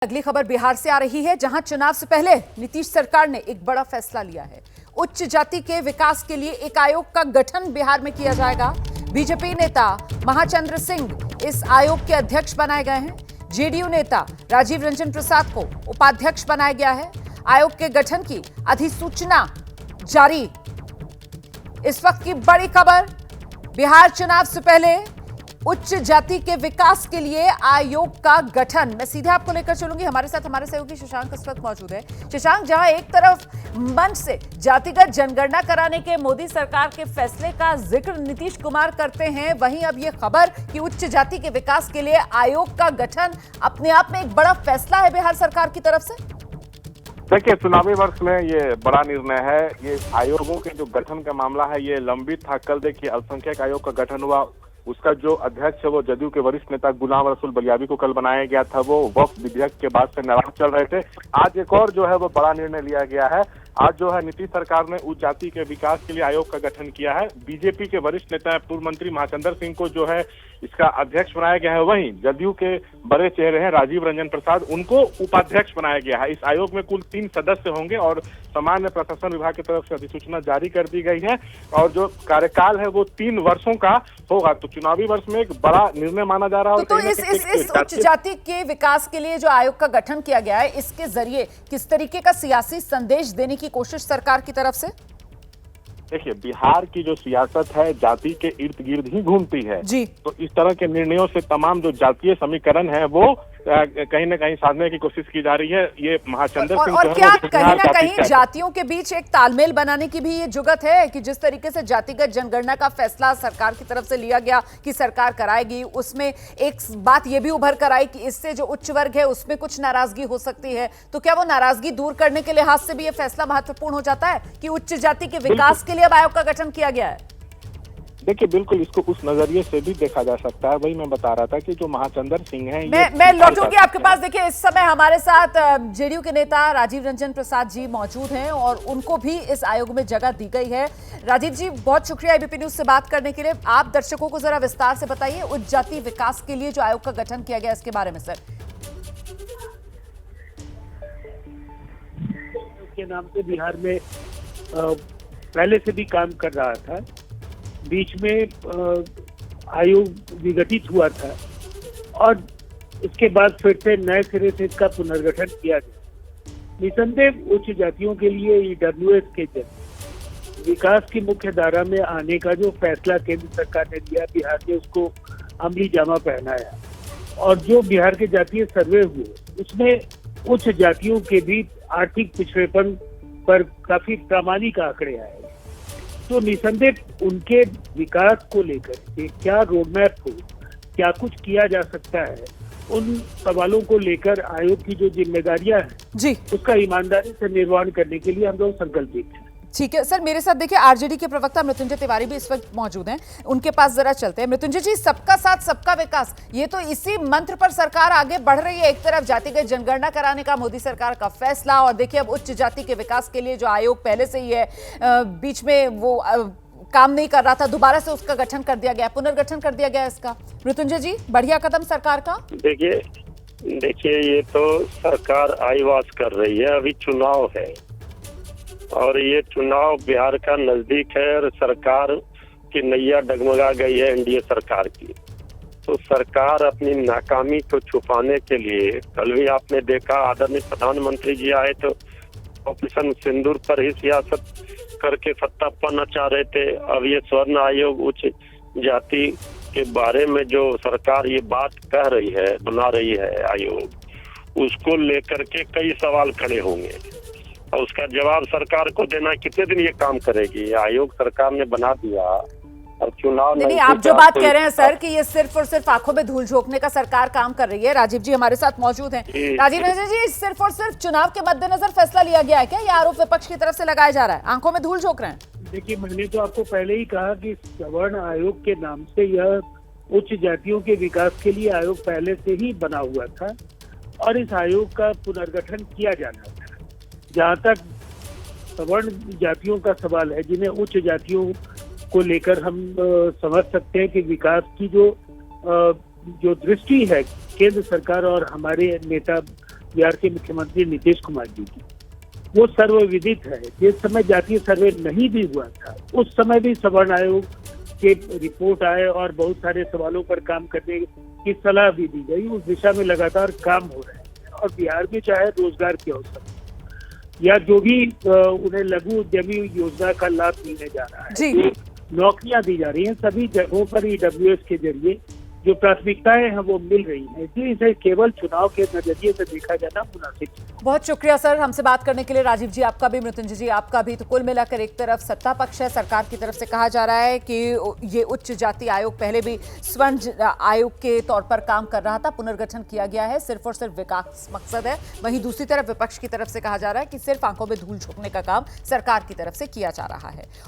अगली खबर बिहार से आ रही है, जहां चुनाव से पहले नीतीश सरकार ने एक बड़ा फैसला लिया है। उच्च जाति के विकास के लिए एक आयोग का गठन बिहार में किया जाएगा। बीजेपी नेता महाचंद्र सिंह इस आयोग के अध्यक्ष बनाए गए हैं। जेडीयू नेता राजीव रंजन प्रसाद को उपाध्यक्ष बनाया गया है। आयोग के गठन की अधिसूचना जारी। इस वक्त की बड़ी खबर, बिहार चुनाव से पहले उच्च जाति के विकास के लिए आयोग का गठन। मैं सीधे आपको लेकर चलूंगी, हमारे साथ हमारे सहयोगी शशांक इस वक्त मौजूद है। शशांक, जहां एक तरफ मंच से जातिगत जनगणना कराने के मोदी सरकार के फैसले का जिक्र नीतीश कुमार करते हैं, वहीं अब यह खबर कि उच्च जाति के विकास के लिए आयोग का गठन अपने आप में एक बड़ा फैसला है बिहार सरकार की तरफ से। देखिए, चुनावी वर्ष में ये बड़ा निर्णय है। ये आयोगों के जो गठन का मामला है ये लंबित था। कल देखिए अल्पसंख्यक आयोग का गठन हुआ, उसका जो अध्यक्ष है वो जदयू के वरिष्ठ नेता गुलाम रसूल बलियाबी को कल बनाया गया था। वो वक्फ विधेयक के बाद से नाराज चल रहे थे। आज एक और जो है वो बड़ा निर्णय लिया गया है। आज जो है नीतीश सरकार ने उच्च जाति के विकास के लिए आयोग का गठन किया है। बीजेपी के वरिष्ठ नेता पूर्व मंत्री महाचंद्र सिंह को जो है इसका अध्यक्ष बनाया गया है। वहीं जदयू के बड़े चेहरे हैं राजीव रंजन प्रसाद, उनको उपाध्यक्ष बनाया गया है। इस आयोग में कुल 3 सदस्य होंगे और सामान्य प्रशासन विभाग की तरफ से अधिसूचना जारी कर दी गई है और जो कार्यकाल है वो 3 वर्षों का होगा। तो चुनावी वर्ष में एक बड़ा निर्णय माना जा रहा है। तो इस उच्च जाति के विकास के लिए जो आयोग का गठन किया गया है, इसके जरिए किस तरीके का सियासी संदेश देने की कोशिश सरकार की तरफ से? देखिए, बिहार की जो सियासत है जाति के इर्द गिर्द ही घूमती है जी। तो इस तरह के निर्णयों से तमाम जो जातीय समीकरण है वो कहीं न कहीं साधने की कोशिश की जा रही है। ये महाचंद्र सिंह और क्या कहीं ना कहीं जातियों के बीच एक तालमेल बनाने की भी ये जुगत है कि जिस तरीके से जातिगत जनगणना का फैसला सरकार की तरफ से लिया गया कि सरकार कराएगी, उसमें एक बात ये भी उभर कर आई कि इससे जो उच्च वर्ग है उसमें कुछ नाराजगी हो सकती है। तो क्या वो नाराजगी दूर करने के लिहाज से भी ये फैसला महत्वपूर्ण हो जाता है कि उच्च जाति के विकास के लिए अब आयोग का गठन किया गया है? देखिए, बिल्कुल इसको उस नजरिए से भी देखा जा सकता है। वही मैं बता रहा था कि जो महाचंद्र सिंह हैं, मैं लौटूंगी आपके पास। देखिए, इस समय हमारे साथ जेडीयू के नेता राजीव रंजन प्रसाद जी मौजूद हैं और उनको भी इस आयोग में जगह दी गई है। राजीव जी, बहुत शुक्रिया एबीपी न्यूज से बात करने के लिए। आप दर्शकों को जरा विस्तार से बताइए उच्च जाति विकास के लिए जो आयोग का गठन किया गया इसके बारे में। सर, के नाम से बिहार में पहले से भी काम कर रहा था। बीच में आयोग विघटित हुआ था और इसके बाद फिर से नए सिरे से इसका पुनर्गठन किया गया। निसंदेह उच्च जातियों के लिए ईडब्ल्यूएस के जरिए विकास की मुख्य धारा में आने का जो फैसला केंद्र सरकार ने लिया, बिहार ने उसको अमली जामा पहनाया और जो बिहार के जातीय सर्वे हुए उसमें उच्च जातियों के बीच आर्थिक पिछड़ेपन पर काफी प्रामाणिक आंकड़े आए। तो निसंदेह उनके विकास को लेकर के क्या रोडमैप हो, क्या कुछ किया जा सकता है, उन सवालों को लेकर आयोग की जो जिम्मेदारियां हैं जी, उसका ईमानदारी से निर्वहन करने के लिए हम लोग संकल्पित हैं। ठीक है सर, मेरे साथ देखिए आरजेडी के प्रवक्ता मृत्युंजय तिवारी भी इस वक्त मौजूद हैं, उनके पास जरा चलते हैं। मृत्युंजय जी, सबका साथ सबका विकास, ये तो इसी मंत्र पर सरकार आगे बढ़ रही है। एक तरफ जातिगत जनगणना कराने का मोदी सरकार का फैसला और देखिए अब उच्च जाति के विकास के लिए जो आयोग पहले से ही है, बीच में वो काम नहीं कर रहा था, दोबारा से उसका गठन कर दिया गया, पुनर्गठन कर दिया गया इसका। मृत्युंजय जी, बढ़िया कदम सरकार का। देखिए ये तो सरकार आईवास कर रही है। अभी चुनाव है और ये चुनाव बिहार का नजदीक है और सरकार की नैया डगमगा गई है एनडीए सरकार की। तो सरकार अपनी नाकामी को छुपाने के लिए, कल भी आपने देखा आदरणीय प्रधानमंत्री जी आए तो ऑपरेशन सिंदूर पर ही सियासत करके सत्ता पाना चाह रहे थे। अब ये स्वर्ण आयोग उच्च जाति के बारे में जो सरकार ये बात कह रही है, बना रही है आयोग, उसको लेकर के कई सवाल खड़े होंगे और उसका जवाब सरकार को देना। कितने दिन ये काम करेगी? आयोग सरकार ने बना दिया और चुनाव नहीं, आप जो बात कह रहे हैं सर कि ये सिर्फ और सिर्फ आंखों में धूल झोंकने का सरकार काम कर रही है। राजीव जी हमारे साथ मौजूद हैं। राजीव जी, सिर्फ और सिर्फ चुनाव के मद्देनजर फैसला लिया गया है क्या? ये आरोप विपक्ष की तरफ से लगाया जा रहा है, आंखों में धूल झोंक रहे हैं? देखिए, मैंने तो आपको पहले ही कहा कि सवर्ण आयोग के नाम से यह उच्च जातियों के विकास के लिए आयोग पहले से ही बना हुआ था और इस आयोग का पुनर्गठन किया जाना था। जहाँ तक सवर्ण जातियों का सवाल है, जिन्हें उच्च जातियों को लेकर हम समझ सकते हैं कि विकास की जो दृष्टि है केंद्र सरकार और हमारे नेता बिहार के मुख्यमंत्री नीतीश कुमार जी की, वो सर्वविदित है। जिस समय जातीय सर्वे नहीं भी हुआ था उस समय भी सवर्ण आयोग के रिपोर्ट आए और बहुत सारे सवालों पर काम करने की सलाह भी दी गई। उस दिशा में लगातार काम हो रहे हैं और बिहार में चाहे रोजगार के अवसर या जो भी उन्हें लघु उद्यमी योजना का लाभ मिलने जा रहा है, जी। जो नौकरियां दी जा रही हैं, सभी जगहों पर EWS के जरिए जो प्राथमिकताएं हैं वो मिल रही हैं। इसलिए इसे केवल चुनाव के नजरिए से देखा जाना मुनासिब है। बहुत शुक्रिया सर हमसे बात करने के लिए। राजीव जी आपका भी, मृत्युंजय जी आपका भी। तो कुल मिलाकर एक तरफ सत्ता पक्ष है, सरकार की तरफ से कहा जा रहा है कि ये उच्च जाति आयोग पहले भी स्वर्ण आयोग के तौर पर काम कर रहा था, पुनर्गठन किया गया है, सिर्फ और सिर्फ विकास मकसद है। वहीं दूसरी तरफ विपक्ष की तरफ से कहा जा रहा है कि सिर्फ आंखों में धूल झोंकने का काम सरकार की तरफ से किया जा रहा है।